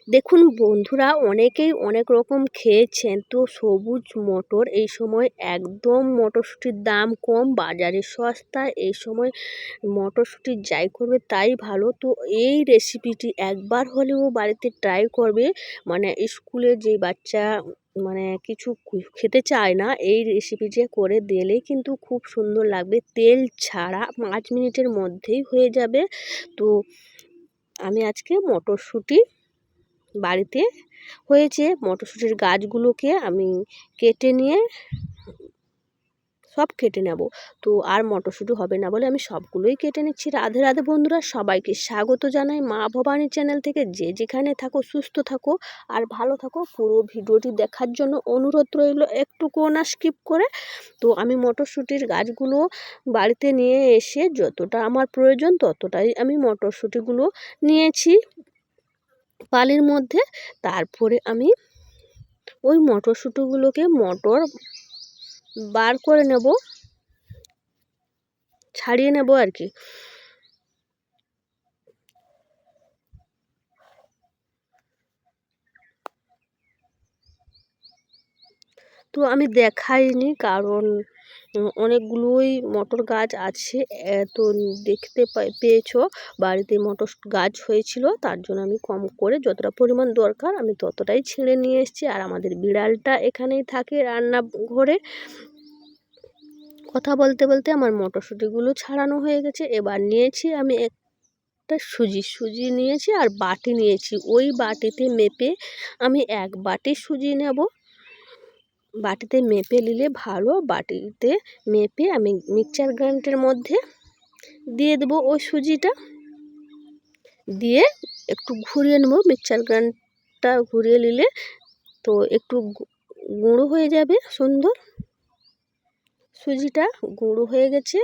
দেখুন বন্ধুরা, অনেকেই অনেক রকম খেয়েছেন। তো সবুজ মটর এই সময় একদম, মটরশুঁটির দাম কম, বাজারে সস্তা। এই সময় মটরশুঁটি যাই করবে তাই ভালো। তো এই রেসিপিটি একবার হলেও বাড়িতে ট্রাই করবে। মানে স্কুলে যে বাচ্চা কিছু খেতে চায় না, এই রেসিপিটি করে দিলেই কিন্তু খুব সুন্দর লাগবে। তেল ছাড়া 5 মিনিটের মধ্যেই হয়ে যাবে। তো আমি আজকে মটরশুঁটি বাড়িতে হয়েছে, মটরশুঁটির গাছগুলোকে আমি কেটে নিয়ে সব কেটে নেব। তো আর মটরশুঁটি হবে না বলে আমি সবগুলোই কেটে নিচ্ছি। রাধে রাধে বন্ধুরা, সবাইকে স্বাগত জানাই মা ভবানী চ্যানেল থেকে। যে যেখানে থাকো সুস্থ থাকো আর ভালো থাকো। পুরো ভিডিওটি দেখার জন্য অনুরোধ রইল, একটুকুও না স্কিপ করে। তো আমি মটরশুঁটির গাছগুলো বাড়িতে নিয়ে এসে যতটা আমার প্রয়োজন ততটাই আমি মটরশুঁটিগুলো নিয়েছি পালির মধ্যে। তারপরে আমি ওই মটরশুঁটিগুলোকে বার করে নেব, ছাড়িয়ে নেব আর কি। তো আমি দেখাইনি কারণ অনেকগুলোই মটর গাছ আছে। তো দেখতে পেয়েছো বাড়িতে মটর গাছ হয়েছিল, তার জন্য আমি কম করে যতটা পরিমাণ দরকার আমি ততটাই ছিঁড়ে নিয়ে এসেছি। আর আমাদের বিড়ালটা এখানেই থাকে রান্নাঘরে। কথা বলতে বলতে আমার মটরশুঁটিগুলো ছাড়ানো হয়ে গেছে। এবার নিয়েছি আমি একটা সুজি নিয়েছি আর বাটি নিয়েছি। ওই বাটিতে মেপে আমি 1 বাটি সুজি নেব। বাটিতে মেপে নিলে ভালো। বাটিতে মেপে আমি মিক্সচার গ্রাইন্ডারের মধ্যে দিয়ে দেবো ওই সুজিটা। দিয়ে একটু ঘুরিয়ে নেব। মিক্সচার গ্রাইন্ডারটা ঘুরিয়ে নিলে তো একটু গুঁড়ো হয়ে যাবে সুন্দর। সুজিটা গুঁড়ো হয়ে গেছে।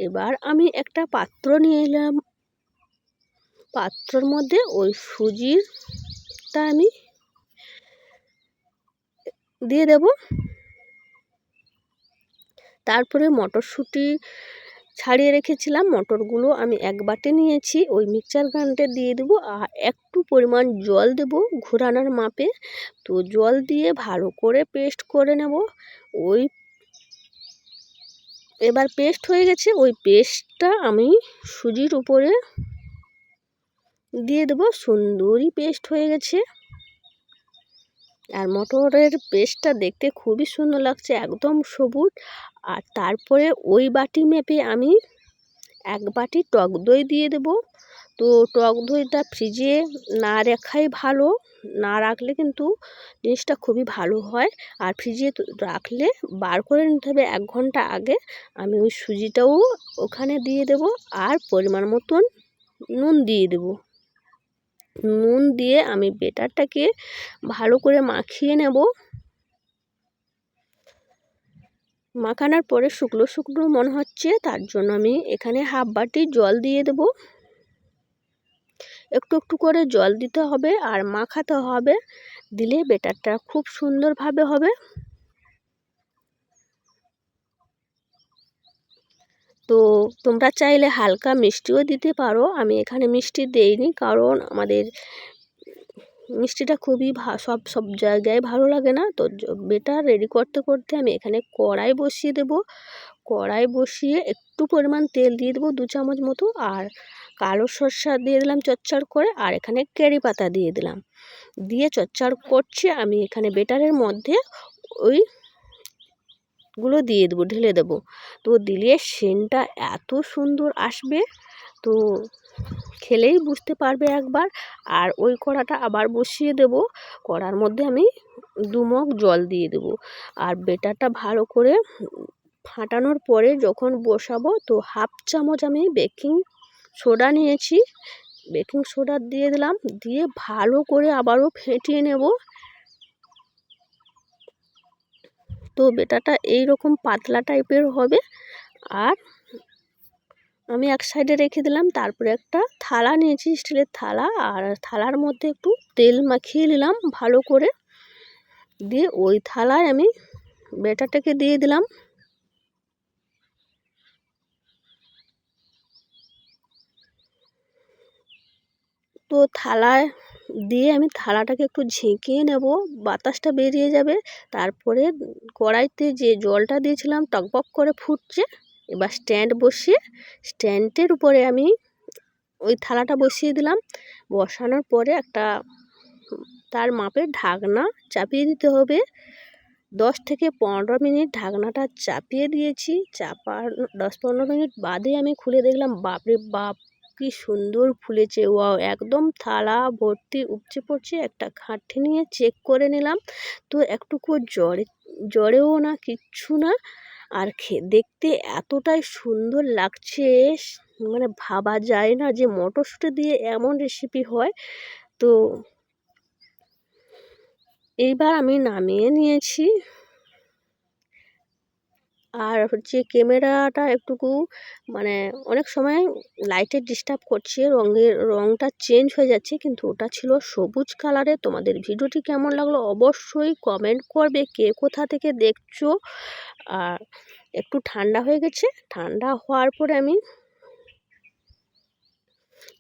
এবার আমি একটা পাত্র নিয়ে এলাম। পাত্রর মধ্যে ওই সুজিটা আমি দিয়ে দেব। তারপরে মটরশুঁটি ছাড়িয়ে রেখেছিলাম, মটরগুলো আমি 1 বাটি নিয়েছি, ওই মিক্সচার গ্রাইন্ডারে দিয়ে দেবো। আর একটু পরিমাণ জল দেব ঘোরানোর মাপে। তো জল দিয়ে ভালো করে পেস্ট করে নেব। ওই এবার পেস্ট হয়ে গেছে। ওই পেস্টটা আমি সুজির উপরে দিয়ে দেবো। সুন্দরই পেস্ট হয়ে গেছে। আর মটরের পেস্টটা দেখতে খুবই সুন্দর লাগছে, একদম সবুজ। আর তারপরে ওই বাটি মেপে আমি 1 বাটি টক দই দিয়ে দেব। তো টক দইটা ফ্রিজে না রাখাই ভালো। না রাখলে কিন্তু জিনিসটা খুবই ভালো হয়। আর ফ্রিজে রাখলে বার করে নিতে হবে 1 ঘন্টা আগে। আমি ওই সুজিটাও ওখানে দিয়ে দেব। আর পরিমাণ মতন নুন দিয়ে দেব। নুন দিয়ে আমি বেটারটাকে ভালো করে মাখিয়ে নেব। মাখানোর পরে শুকনো শুকনো মনে হচ্ছে, তার জন্য আমি এখানে 1/2 বাটি জল দিয়ে দেব। একটু একটু করে জল দিতে হবে আর মাখাতে হবে। দিলে বেটারটা খুব সুন্দরভাবে হবে। তো তোমরা চাইলে হালকা মিষ্টিও দিতে পারো। আমি এখানে মিষ্টি দেইনি কারণ আমাদের মিষ্টিটা খুবই সব জায়গায় ভালো লাগে না। তো বেটার রেডি করতে করতে আমি এখানে কড়াই বসিয়ে দেব। কড়াই বসিয়ে একটু পরিমাণ তেল দিয়ে দেবো 2 চামচ মতো। আর কালো সরষা দিয়ে দিলাম চচ্চড় করে। আর এখানে কারি পাতা দিয়ে দিলাম। দিয়ে চচ্চড় করছি। আমি এখানে বেটারের মধ্যে ওইগুলো দিয়ে দেবো, ঢেলে দেবো। তো দিলে সেন্টটা এত সুন্দর আসবে, তো খেলেই বুঝতে পারবে একবার। আর ওই কড়াটা আবার বসিয়ে দেব। কড়ার মধ্যে আমি 2 মগ জল দিয়ে দেব। আর বেটারটা ভালো করে ফাটানোর পরে যখন বসাবো, তো 1/2 চামচ আমি বেকিং সোডা নিয়েছি। বেকিং সোডা দিয়ে দিলাম। দিয়ে ভালো করে আবারও ফেটিয়ে নেব। তো বেটাটা এইরকম পাতলা টাইপের হবে। আর আমি এক সাইডে রেখে দিলাম। তারপরে একটা থালা নিয়েছি, স্টিলের থালা। আর থালার মধ্যে একটু তেল মাখিয়ে নিলাম ভালো করে। দিয়ে ওই থালায় আমি বেটারটাকে দিয়ে দিলাম। তো থালায় দিয়ে আমি থালাটাকে একটু ঝেঁকিয়ে নেব, বাতাসটা বেরিয়ে যাবে। তারপরে কড়াইতে যে জলটা দিয়েছিলাম টকবক করে ফুটছে। এবার স্ট্যান্ড বসিয়ে স্ট্যান্ডের উপরে আমি ওই থালাটা বসিয়ে দিলাম। বসানোর পরে একটা তার মাপের ঢাকনা চাপিয়ে দিতে হবে। 10 থেকে 15 মিনিট ঢাকনাটা চাপিয়ে দিয়েছি। চাপার 10-15 মিনিট বাদে আমি খুলে দেখলাম, বাপরে বাপ, কি সুন্দর ফুলেছে! ওয়াও! একদম থালা ভর্তি উপচে পড়ছে। একটা ঘাঁটি নিয়ে চেক করে নিলাম, তো একটুকু জড়েও না, কিচ্ছু না। আর দেখতে এতটাই সুন্দর লাগছে, মানে ভাবা যায় না যে মটরশুঁটি দিয়ে এমন রেসিপি হয়। তো এইবার আমি নামিয়ে নিয়েছি। আর হচ্ছে ক্যামেরাটা একটুকু মানে অনেক সময় লাইটের ডিস্টার্ব করছে, রঙটা চেঞ্জ হয়ে যাচ্ছে, কিন্তু ওটা ছিল সবুজ কালারের। তোমাদের ভিডিওটি কেমন লাগলো অবশ্যই কমেন্ট করবে, কে কোথা থেকে দেখছো। আর একটু ঠান্ডা হয়ে গেছে, ঠান্ডা হওয়ার পরে আমি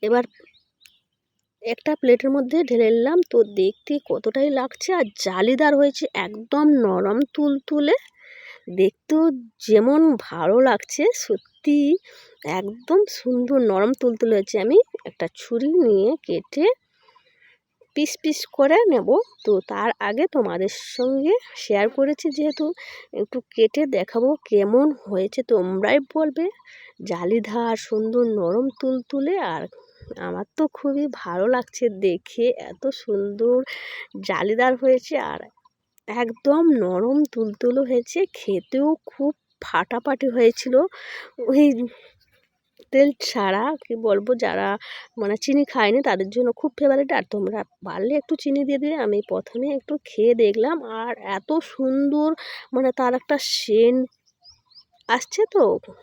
এবার একটা প্লেটের মধ্যে ঢেলে নিলাম। তো দেখতে কতটাই লাগছে, আর জালিদার হয়েছে, একদম নরম তুলতুলে, দেখতেও যেমন ভালো লাগছে, সত্যি একদম সুন্দর নরম তুলতুলে হয়েছে। আমি একটা ছুরি নিয়ে কেটে পিস পিস করে নেব। তো তার আগে তোমাদের সঙ্গে শেয়ার করেছি, যেহেতু একটু কেটে দেখাবো কেমন হয়েছে, তোমরাই বলবে। জালিদার সুন্দর নরম তুলতুলে, আর আমার তো খুবই ভালো লাগছে দেখে, এত সুন্দর জালিদার হয়েছে আর একদম নরম তুলতুলে হয়েছে। খেতেও খুব ফাটাফাটি হয়েছিল, ওই তেল ছাড়া। কি বলবো, যারা মানে চিনি খায়নি তাদের জন্য খুব ফেভারিট। আর তোমরা পারলে একটু চিনি দিয়ে দিয়ে। আমি প্রথমে একটু খেয়ে দেখলাম, আর এত সুন্দর, মানে তার একটা সেন্ট আসছে, তো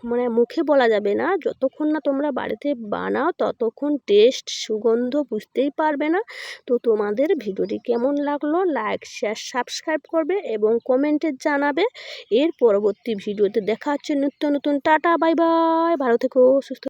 মানে মুখে বলা যাবে না। যতক্ষণ না তোমরা বাড়িতে বানাও ততক্ষণ টেস্ট সুগন্ধ বুঝতেই পারবে না। তো তোমাদের ভিডিওটি কেমন লাগলো লাইক শেয়ার সাবস্ক্রাইব করবে এবং কমেন্টে জানাবে। এর পরবর্তী ভিডিওতে দেখা হচ্ছে নিত্য নতুন। টাটা, বাই বাই, ভালো থেকো, সুস্থ।